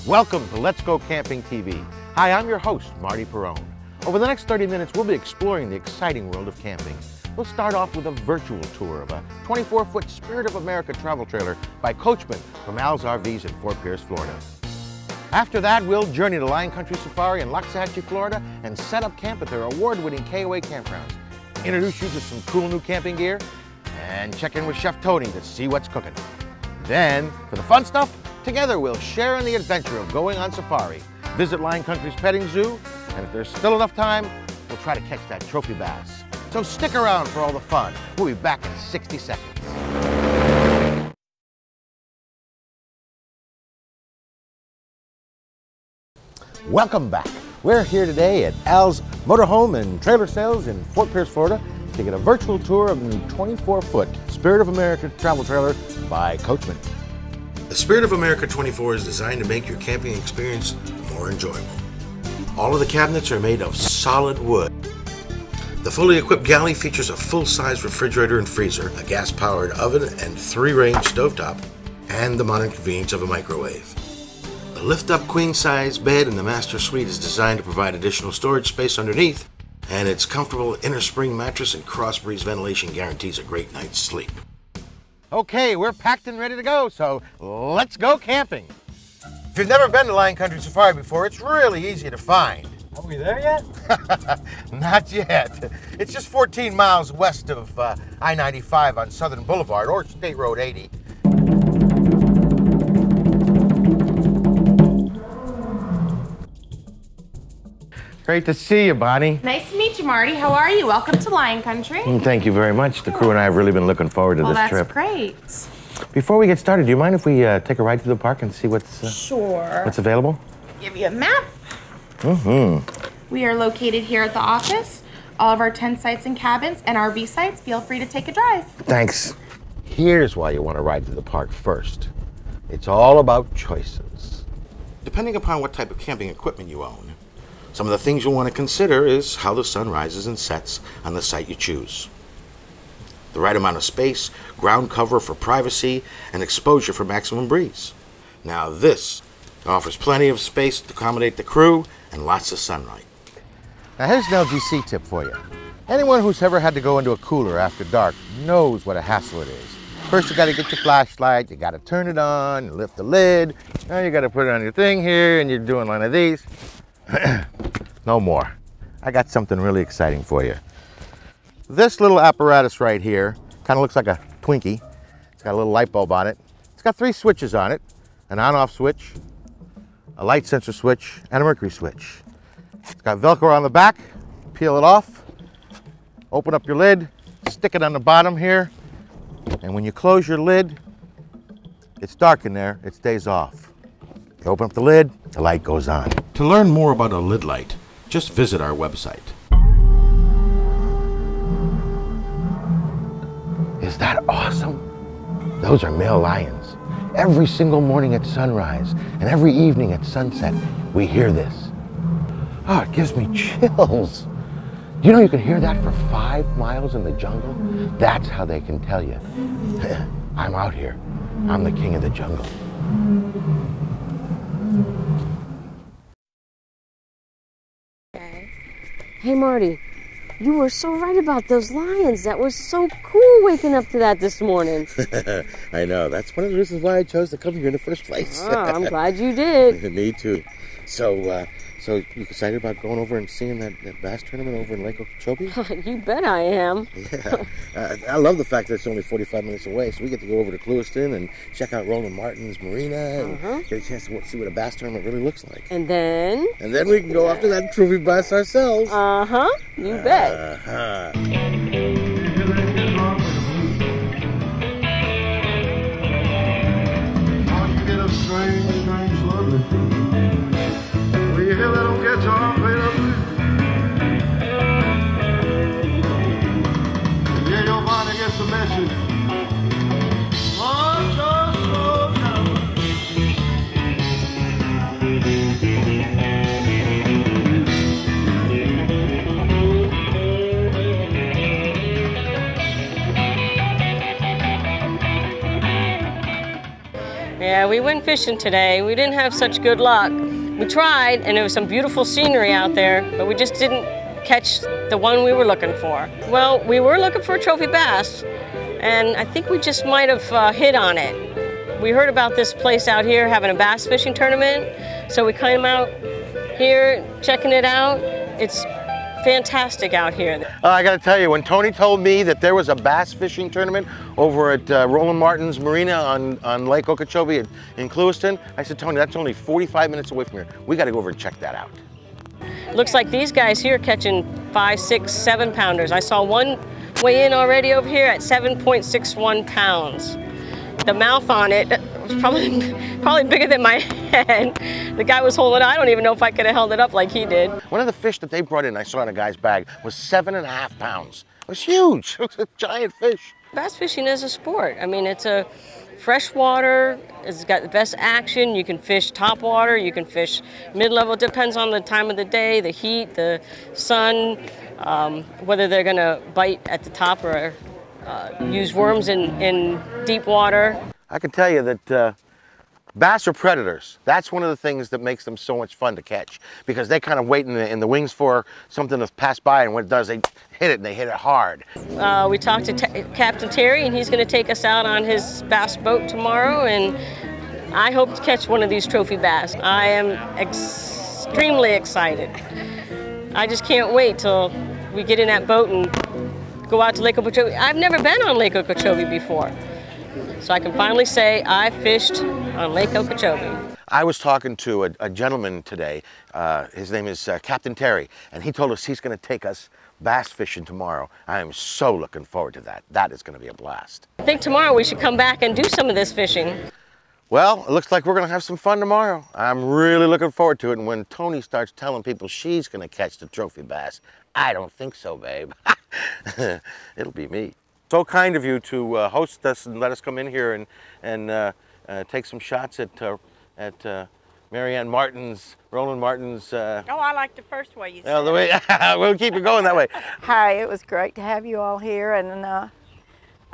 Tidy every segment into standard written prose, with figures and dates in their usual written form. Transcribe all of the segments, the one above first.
Welcome to Let's Go Camping TV. Hi, I'm your host, Marty Perrone. Over the next 30 minutes, we'll be exploring the exciting world of camping. We'll start off with a virtual tour of a 24-foot Spirit of America travel trailer by Coachman from Al's RVs in Fort Pierce, Florida. After that, we'll journey to Lion Country Safari in Loxahatchee, Florida, and set up camp at their award-winning KOA campgrounds. Introduce you to some cool new camping gear, and check in with Chef Tony to see what's cooking. Then, for the fun stuff, together we'll share in the adventure of going on safari, visit Lion Country's petting zoo, and if there's still enough time, we'll try to catch that trophy bass. So stick around for all the fun. We'll be back in 60 seconds. Welcome back. We're here today at Al's Motorhome and Trailer Sales in Fort Pierce, Florida, to get a virtual tour of the new 24-foot Spirit of America travel trailer by Coachman. The Spirit of America 24 is designed to make your camping experience more enjoyable. All of the cabinets are made of solid wood. The fully equipped galley features a full-size refrigerator and freezer, a gas-powered oven and 3-range stovetop, and the modern convenience of a microwave. The lift-up queen-size bed in the master suite is designed to provide additional storage space underneath, and its comfortable inner spring mattress and cross-breeze ventilation guarantees a great night's sleep. Okay, we're packed and ready to go, so let's go camping. If you've never been to Lion Country Safari before, it's really easy to find. Are we there yet? Not yet. It's just 14 miles west of I-95 on Southern Boulevard, or State Road 80. Great to see you, Bonnie. Nice to meet you, Marty. How are you? Welcome to Lion Country. Thank you very much. The crew and I have really been looking forward to this trip. That's great. Before we get started, do you mind if we take a ride through the park and see what's available? Give you a map. We are located here at the office. All of our tent sites and cabins and RV sites. Feel free to take a drive. Thanks. Here's why you want to ride through the park first. It's all about choices. Depending upon what type of camping equipment you own, some of the things you'll want to consider is how the sun rises and sets on the site you choose. The right amount of space, ground cover for privacy, and exposure for maximum breeze. Now this offers plenty of space to accommodate the crew and lots of sunlight. Now here's an LGC tip for you. Anyone who's ever had to go into a cooler after dark knows what a hassle it is. First you gotta get your flashlight, you gotta turn it on, lift the lid, now you gotta put it on your thing here, and you're doing one of these. No more. I got something really exciting for you. This little apparatus right here kind of looks like a Twinkie. It's got a little light bulb on it. It's got 3 switches on it, an on-off switch, a light sensor switch, and a mercury switch. It's got Velcro on the back. Peel it off, open up your lid, stick it on the bottom here, and when you close your lid, it's dark in there, it stays off. You open up the lid, the light goes on. To learn more about a lid light, just visit our website. Is that awesome? Those are male lions. Every single morning at sunrise and every evening at sunset, we hear this. Oh, it gives me chills. Do you know you can hear that for 5 miles in the jungle? That's how they can tell you. I'm out here. I'm the king of the jungle. Hey Marty, you were so right about those lions. That was so cool waking up to that this morning. I know, that's one of the reasons why I chose to come here in the first place. Oh, I'm glad you did. Me too. So you excited about going over and seeing that bass tournament over in Lake Okeechobee? You bet I am. Yeah. I love the fact that it's only 45 minutes away, so we get to go over to Clewiston and check out Roland Martin's Marina and get a chance to see what a bass tournament really looks like. And then we can go after that trophy bass ourselves. You bet. Yeah, we went fishing today. We didn't have such good luck. We tried, and there was some beautiful scenery out there, but we just didn't catch the one we were looking for. Well, we were looking for a trophy bass, and I think we just might have hit on it. We heard about this place out here having a bass fishing tournament, so we came out here checking it out. It's fantastic out here. I gotta tell you, when Tony told me that there was a bass fishing tournament over at Roland Martin's Marina on Lake Okeechobee in Clewiston, I said, Tony, that's only 45 minutes away from here. We gotta go over and check that out. Looks like these guys here catching 5, 6, 7 pounders. I saw one weigh in already over here at 7.61 pounds. The mouth on it was probably bigger than my head. The guy was holding it. I don't even know if I could have held it up like he did. One of the fish that they brought in, I saw in a guy's bag, was 7.5 pounds. It was huge. It was a giant fish. Bass fishing is a sport. I mean, it's a freshwater. It's got the best action. You can fish top water. You can fish mid-level. It depends on the time of the day, the heat, the sun, whether they're going to bite at the top or use worms in deep water. I can tell you that bass are predators. That's one of the things that makes them so much fun to catch, because they kind of wait in the wings for something to pass by, and when it does, they hit it, and they hit it hard. We talked to Captain Terry, and he's going to take us out on his bass boat tomorrow, and I hope to catch one of these trophy bass. I am extremely excited. I just can't wait till we get in that boat and go out to Lake Okeechobee. I've never been on Lake Okeechobee before, so I can finally say I fished on Lake Okeechobee. I was talking to a gentleman today. His name is Captain Terry, and he told us he's going to take us bass fishing tomorrow. I am so looking forward to that. That is going to be a blast. I think tomorrow we should come back and do some of this fishing. Well, it looks like we're going to have some fun tomorrow. I'm really looking forward to it. And when Tony starts telling people she's going to catch the trophy bass, I don't think so, babe. It'll be me. So kind of you to host us and let us come in here and take some shots at Marianne Martin's, Roland Martin's. Oh, I like the first way you said The way, we'll keep it going that way. Hi, it was great to have you all here, and I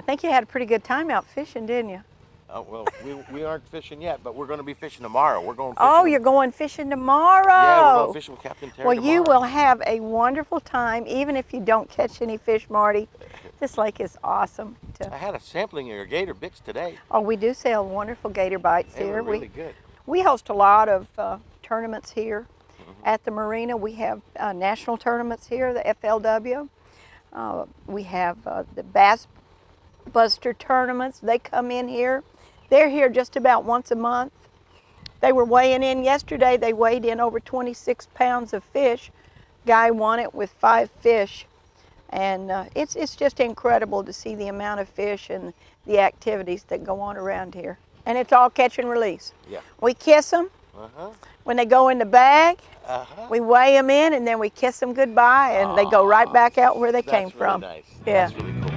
think you had a pretty good time out fishing, didn't you? Well, we aren't fishing yet, but we're going to be fishing tomorrow. We're going fishing. Oh, you're going fishing tomorrow? Yeah, we're going fishing with Captain Terry Well, tomorrow. you will have a wonderful time, even if you don't catch any fish, Marty. This lake is awesome. I had a sampling of your gator bits today. Oh, we do sell wonderful gator bites They here. were really good. We host a lot of tournaments here at the marina. We have national tournaments here, the FLW. We have the Bass Buster tournaments. They come in here. They're here just about once a month. They were weighing in yesterday. They weighed in over 26 pounds of fish. Guy won it with 5 fish. And it's just incredible to see the amount of fish and the activities that go on around here. And it's all catch and release. Yeah. We kiss them when they go in the bag. We weigh them in, and then we kiss them goodbye, and they go right back out where they came from. That's really nice. Yeah. That's really cool.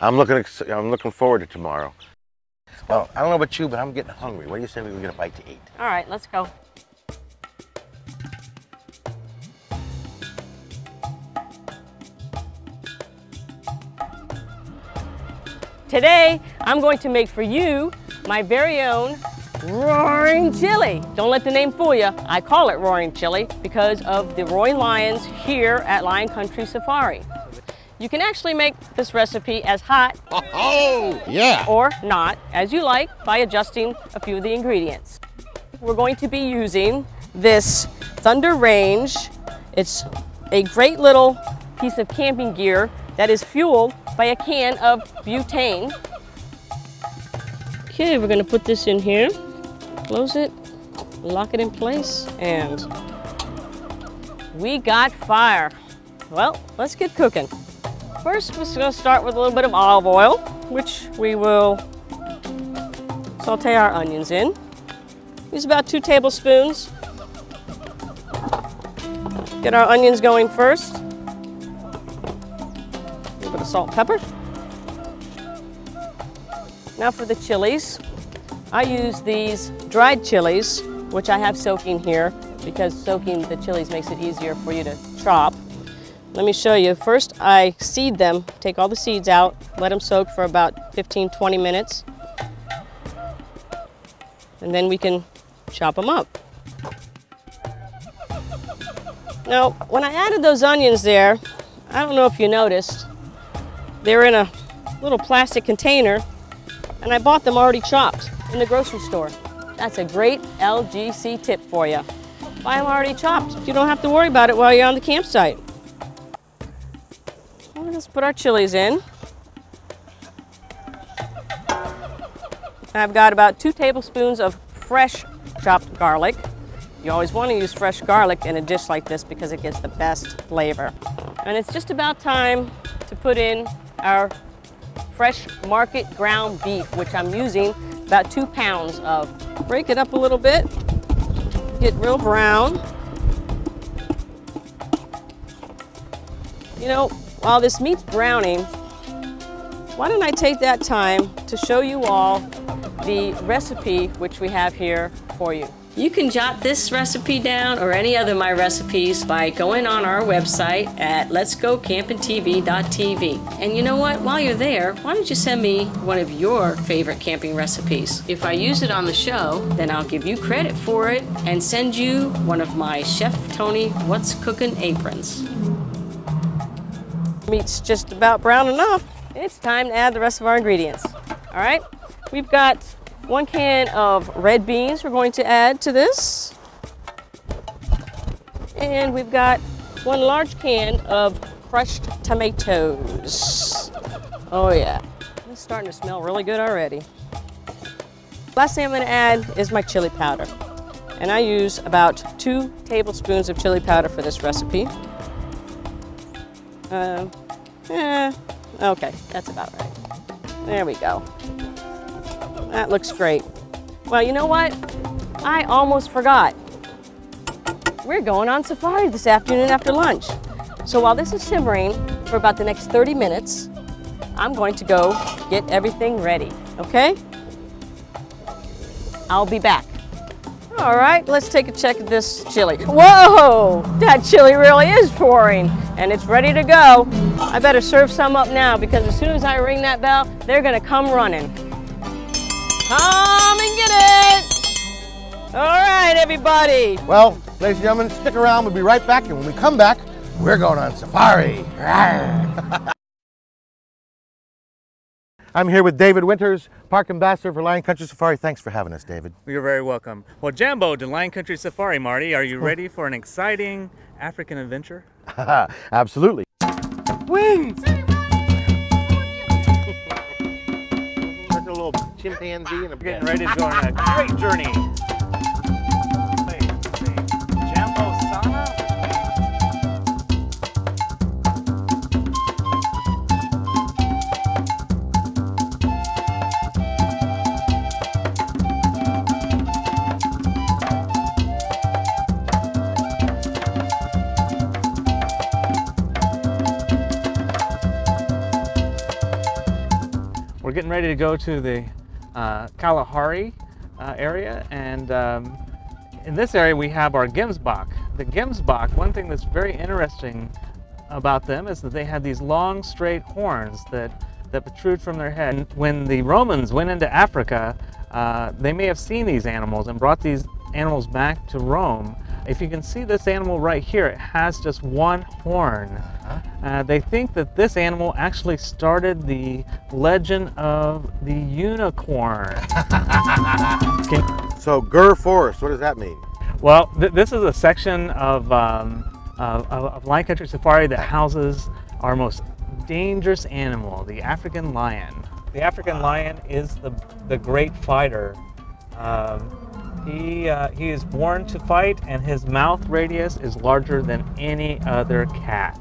I'm looking forward to tomorrow. Well, I don't know about you, but I'm getting hungry. What do you say we get a bite to eat? All right, let's go. Today, I'm going to make for you my very own roaring chili. Don't let the name fool you. I call it roaring chili because of the roaring lions here at Lion Country Safari. You can actually make this recipe as hot or not, as you like, by adjusting a few of the ingredients. We're going to be using this Thunder Range. It's a great little piece of camping gear that is fueled by a can of butane. Okay, we're going to put this in here, close it, lock it in place, and we got fire. Well, let's get cooking. First, we're just going to start with a little bit of olive oil, which we will saute our onions in. Use about 2 tablespoons. Get our onions going first. A little bit of salt, pepper. Now for the chilies. I use these dried chilies which I have soaking here because soaking the chilies makes it easier for you to chop. Let me show you. First, I seed them, take all the seeds out, let them soak for about 15-20 minutes, and then we can chop them up. Now, when I added those onions there, I don't know if you noticed, they're in a little plastic container, and I bought them already chopped in the grocery store. That's a great LGC tip for you. Buy them already chopped. You don't have to worry about it while you're on the campsite. Let's put our chilies in. I've got about 2 tablespoons of fresh chopped garlic. You always want to use fresh garlic in a dish like this because it gives the best flavor. And it's just about time to put in our fresh market ground beef, which I'm using about 2 pounds of. Break it up a little bit, get real brown. You know, while this meat's browning, why don't I take that time to show you all the recipe which we have here for you. You can jot this recipe down or any other of my recipes by going on our website at letsgocampingtv.tv. And you know what? While you're there, why don't you send me one of your favorite camping recipes? If I use it on the show, then I'll give you credit for it and send you one of my Chef Tony What's Cooking aprons. Meat's just about brown enough. It's time to add the rest of our ingredients. All right, we've got 1 can of red beans we're going to add to this. And we've got 1 large can of crushed tomatoes. Oh yeah, it's starting to smell really good already. Last thing I'm going to add is my chili powder. And I use about 2 tablespoons of chili powder for this recipe. Okay, that's about right. There we go. That looks great. Well, you know what? I almost forgot. We're going on safari this afternoon after lunch. So while this is simmering for about the next 30 minutes, I'm going to go get everything ready, okay? I'll be back. All right, let's take a check at this chili. Whoa, that chili really is pouring and it's ready to go. I better serve some up now because as soon as I ring that bell, they're gonna come running. Come and get it. All right, everybody. Well, ladies and gentlemen, stick around. We'll be right back. And when we come back, we're going on safari. I'm here with David Winters, Park Ambassador for Lion Country Safari. Thanks for having us, David. You're very welcome. Well, Jambo to Lion Country Safari, Marty. Are you ready for an exciting African adventure? Absolutely. Wings! There's a little chimpanzee and a Getting ready to go on a great journey. Jambo Sana? We're getting ready to go to the Kalahari area, and in this area we have our Gemsbok. The Gemsbok, one thing that's very interesting about them is that they have these long straight horns that protrude from their head. And when the Romans went into Africa, they may have seen these animals and brought these animals back to Rome. If you can see this animal right here, it has just 1 horn. They think that this animal actually started the legend of the unicorn. So, Gur Forest, what does that mean? Well, this is a section of Lion Country Safari that houses our most dangerous animal, the African lion. The African lion is the great fighter. He is born to fight, and his mouth radius is larger than any other cat.